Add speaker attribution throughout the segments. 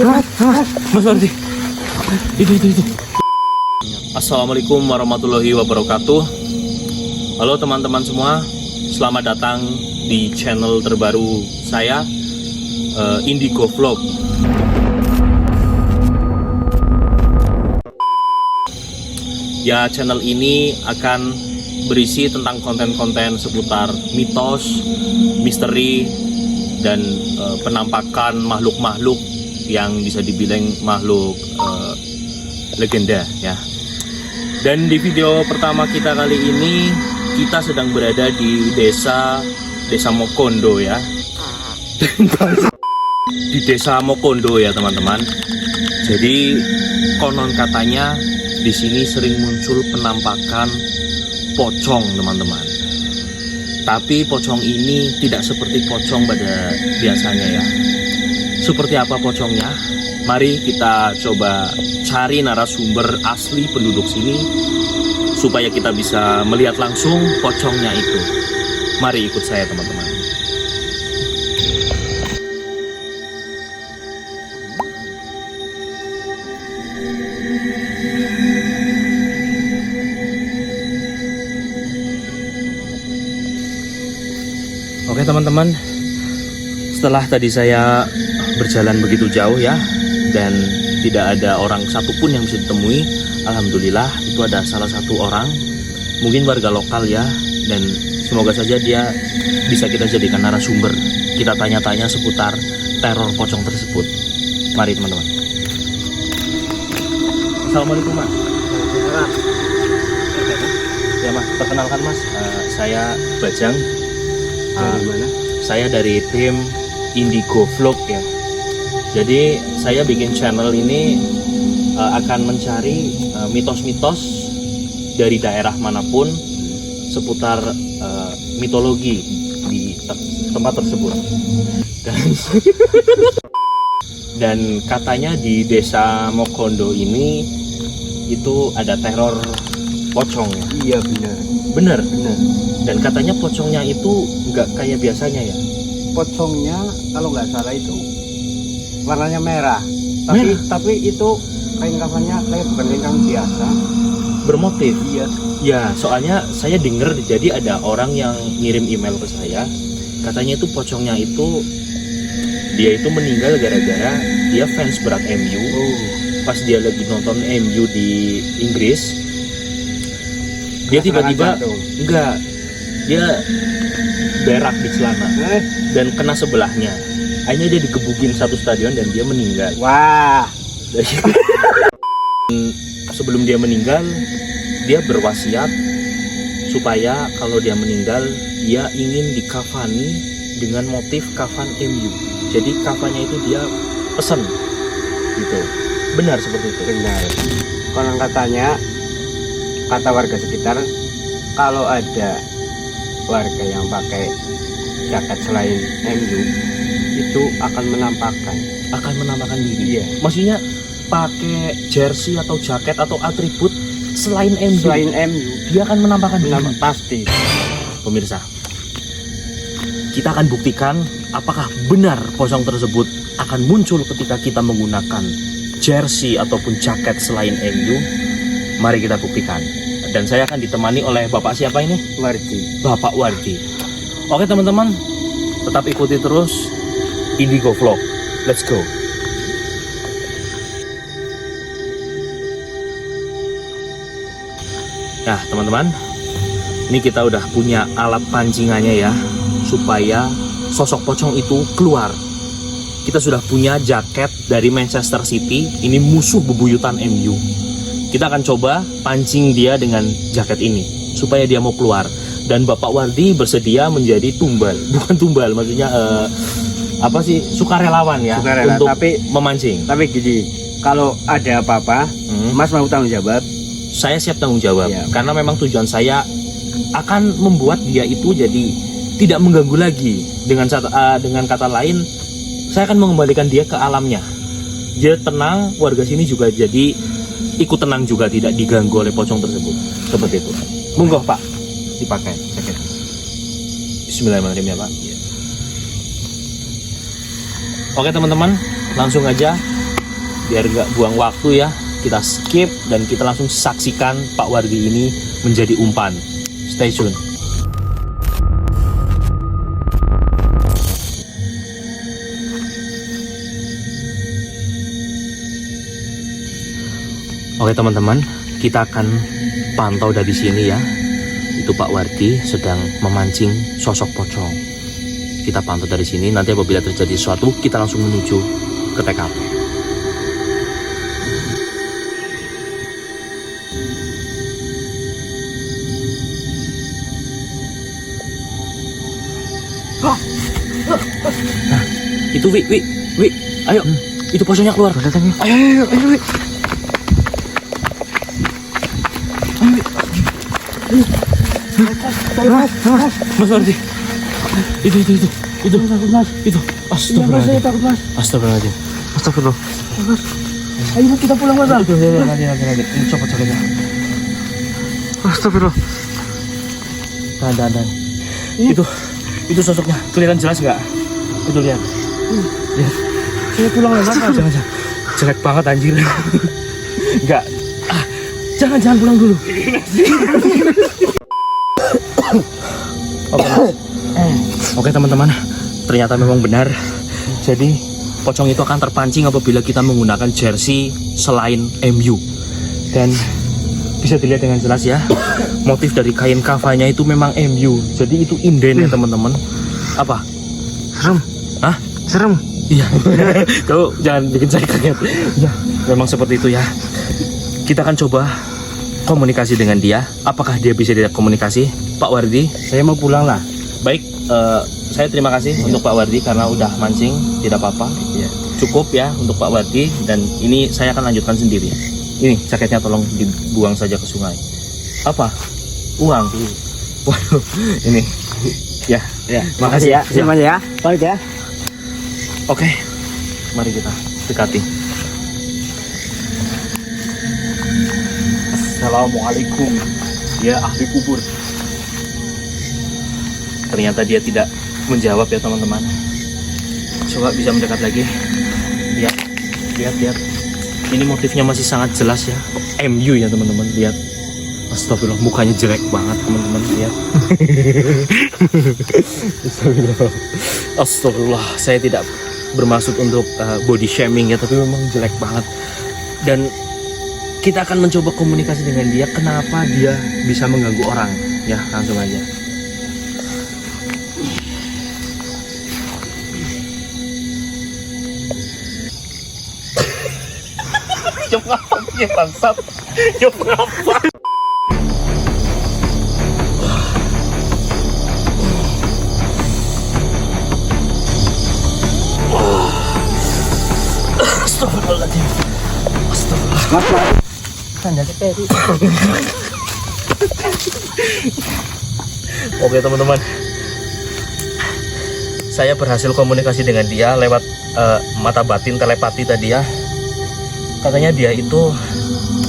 Speaker 1: Mas Wardi. Itu. Assalamualaikum warahmatullahi wabarakatuh. Halo teman-teman semua, selamat datang di channel terbaru saya, Indigo Vlog. Ya, channel ini akan berisi tentang konten-konten seputar mitos, misteri, dan penampakan makhluk-makhluk yang bisa dibilang makhluk legenda ya. Dan di video pertama kita kali ini, kita sedang berada di desa Mokondo ya. Di desa Mokondo ya teman-teman. Jadi konon katanya di sini sering muncul penampakan pocong teman-teman. Tapi pocong ini tidak seperti pocong pada biasanya ya. Seperti apa pocongnya? Mari kita coba cari narasumber asli penduduk sini supaya kita bisa melihat langsung pocongnya itu. Mari ikut saya teman-teman. Oke teman-teman, setelah tadi saya berjalan begitu jauh ya, dan tidak ada orang satupun yang bisa ditemui, alhamdulillah itu ada salah satu orang, mungkin warga lokal ya, dan semoga saja dia bisa kita jadikan narasumber. Kita tanya-tanya seputar teror pocong tersebut. Mari teman-teman. Assalamualaikum mas. Ya mas, perkenalkan mas, saya Bajang.
Speaker 2: Dari mana?
Speaker 1: Saya dari tim Indigo Vlog ya. Jadi saya bikin channel ini akan mencari mitos-mitos dari daerah manapun seputar mitologi di tempat tersebut. Dan katanya di desa Mokondo ini itu ada teror pocong.
Speaker 2: Iya benar.
Speaker 1: Bener.
Speaker 2: Benar.
Speaker 1: Dan katanya pocongnya itu nggak kayak biasanya ya.
Speaker 2: Pocongnya kalau nggak salah itu warnanya merah.
Speaker 1: Merah?
Speaker 2: Tapi itu kain kafannya kayak bukan kain biasa.
Speaker 1: Bermotif.
Speaker 2: Iya.
Speaker 1: Ya, soalnya saya dengar jadi ada orang yang ngirim email ke saya. Katanya itu pocongnya itu dia itu meninggal gara-gara dia fans berat MU.
Speaker 2: Oh.
Speaker 1: Pas dia lagi nonton MU di Inggris, dia tiba-tiba enggak, dia berak di celana dan kena sebelahnya. Akhirnya dia digebukin satu stadion dan dia meninggal.
Speaker 2: Wah.
Speaker 1: Sebelum dia meninggal, dia berwasiat supaya kalau dia meninggal, dia ingin dikafani dengan motif kafan MU. Jadi kafannya itu dia pesen gitu. Benar seperti itu?
Speaker 2: Benar. Konon katanya, kata warga sekitar, kalau ada warga yang pakai jaket selain MU itu akan menampakkan diri.
Speaker 1: Iya. Maksudnya pakai jersey atau jaket atau atribut selain MU.
Speaker 2: Selain MU
Speaker 1: Dia akan menampakkan diri.
Speaker 2: pasti.
Speaker 1: Pemirsa, kita akan buktikan apakah benar pocong tersebut akan muncul ketika kita menggunakan jersey ataupun jaket selain MU. Mari kita buktikan. Dan saya akan ditemani oleh Bapak siapa ini?
Speaker 2: Wardi.
Speaker 1: Bapak Wardi. Oke teman-teman, tetap ikuti terus Indigo Vlog. Let's go. Nah teman-teman, ini kita udah punya alat pancingannya ya, supaya sosok pocong itu keluar. Kita sudah punya jaket dari Manchester City, ini musuh bebuyutan MU. Kita akan coba pancing dia dengan jaket ini supaya dia mau keluar. Dan Bapak Wardi bersedia menjadi tumbal, bukan tumbal, maksudnya sukarelawan ya,
Speaker 2: Sukarela,
Speaker 1: untuk memancing.
Speaker 2: Tapi gini, kalau ada apa-apa, Mas mau tanggung jawab?
Speaker 1: Saya siap tanggung jawab
Speaker 2: Ya.
Speaker 1: karena memang tujuan saya akan membuat dia itu jadi tidak mengganggu lagi. Dengan kata lain, saya akan mengembalikan dia ke alamnya. Dia tenang, warga sini juga jadi ikut tenang juga, tidak diganggu oleh pocong tersebut. Seperti itu. Monggo Pak, dipakai jaket. Bismillahirrahmanirrahim ya Pak. Oke teman-teman, langsung aja biar nggak buang waktu ya, kita skip dan kita langsung saksikan Pak Wardi ini menjadi umpan. Stay tune. Oke teman-teman, kita akan pantau dari sini ya. Itu Pak Wardi sedang memancing sosok pocong. Kita pantau dari sini, nanti apabila terjadi sesuatu kita langsung menuju ke TKP. Nah, itu Wi, ayo, itu pocongnya keluar. Ayo, Wi. Mas Wardi, itu, astagfirullahaladzim. Astagfirullah.
Speaker 2: Ayo kita pulang mas.
Speaker 1: Lagi, ini copot ya. Astagfirullah. Dan. Itu sosoknya, kelihatan jelas nggak? Itu lihat.
Speaker 2: Saya pulang lagi mas.
Speaker 1: Jangan. Jelek banget anjir. Enggak. Jangan pulang dulu. Oke teman-teman, ternyata memang benar. Jadi pocong itu akan terpancing apabila kita menggunakan jersey selain MU. Dan bisa dilihat dengan jelas ya, motif dari kain kafanya itu memang MU. Jadi itu inden ya teman-teman. Apa?
Speaker 2: Serem.
Speaker 1: Hah?
Speaker 2: Serem.
Speaker 1: Iya. Kau jangan bikin saya kaget. Ya, memang seperti itu ya. Kita akan coba komunikasi dengan dia. Apakah dia bisa diajak komunikasi, Pak Wardi?
Speaker 2: Saya mau pulang lah.
Speaker 1: Baik, saya terima kasih untuk Pak Wardi karena udah mancing, tidak apa-apa.
Speaker 2: Ya.
Speaker 1: Cukup ya untuk Pak Wardi, dan ini saya akan lanjutkan sendiri. Ini jaketnya tolong dibuang saja ke sungai. Apa? Uang. Waduh, ini. Ya.
Speaker 2: Makasih ya. Terima kasih ya. Balik ya.
Speaker 1: Oke, mari kita dekati.
Speaker 2: Assalamualaikum ya ahli kubur.
Speaker 1: Ternyata dia tidak menjawab ya teman-teman. Coba bisa mendekat lagi. Lihat. Ini motifnya masih sangat jelas ya. MU ya teman-teman, lihat. Astagfirullah, mukanya jelek banget teman-teman, lihat. Astagfirullah, saya tidak bermaksud untuk body shaming ya, tapi memang jelek banget. Dan kita akan mencoba komunikasi dengan dia, kenapa dia bisa mengganggu orang. Ya, langsung aja. Jom ngapa ya bangsat? Jom ngapa? Astagfirullahaladzim. Astagfirullah. Oke teman-teman, saya berhasil komunikasi dengan dia lewat mata batin telepati tadi ya. Katanya dia itu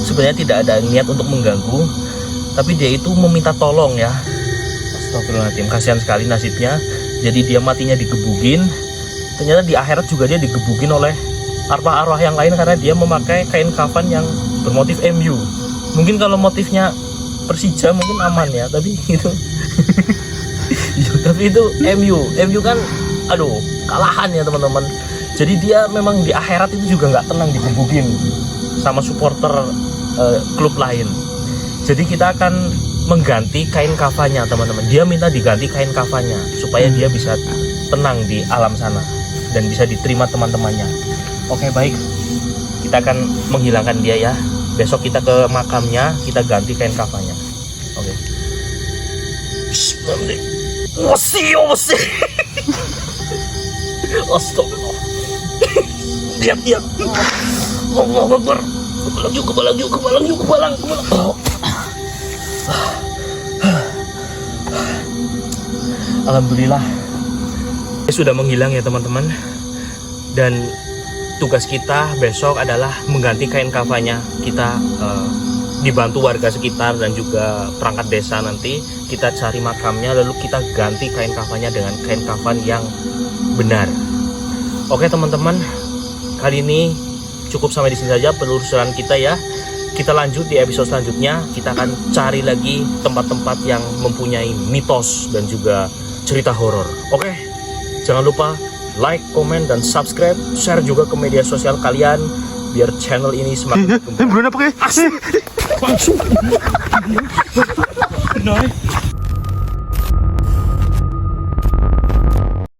Speaker 1: sebenarnya tidak ada niat untuk mengganggu, tapi dia itu meminta tolong ya. Astagfirullahaladzim, kasihan sekali nasibnya. Jadi dia matinya digebugin. Ternyata di akhirat juga dia digebugin oleh arwah-arwah yang lain karena dia memakai kain kafan yang bermotif MU. Mungkin kalau motifnya Persija mungkin aman ya, tapi itu tapi itu MU kan aduh kalahan ya teman-teman. Jadi dia memang di akhirat itu juga nggak tenang, digebugin sama supporter klub lain. Jadi kita akan mengganti kain kafannya teman-teman. Dia minta diganti kain kafannya supaya dia bisa tenang di alam sana dan bisa diterima teman-temannya. Oke baik, kita akan menghilangkan dia ya. Besok kita ke makamnya, kita ganti kain kafannya. Oke. Bismillah. Astagfirullah. Lihat. Allahu Akbar. Kebalang yuk. Alhamdulillah. Dia sudah menghilang ya teman-teman. Dan tugas kita besok adalah mengganti kain kafannya. Kita dibantu warga sekitar dan juga perangkat desa, nanti kita cari makamnya lalu kita ganti kain kafannya dengan kain kafan yang benar. Oke teman-teman, kali ini cukup sampai di sini saja penelusuran kita ya. Kita lanjut di episode selanjutnya. Kita akan cari lagi tempat-tempat yang mempunyai mitos dan juga cerita horor. Oke, jangan lupa like, komen, dan subscribe. Share juga ke media sosial kalian biar channel ini semakin berkembang.
Speaker 3: Belum apa kayak?
Speaker 1: Asik. Langsung. Benar.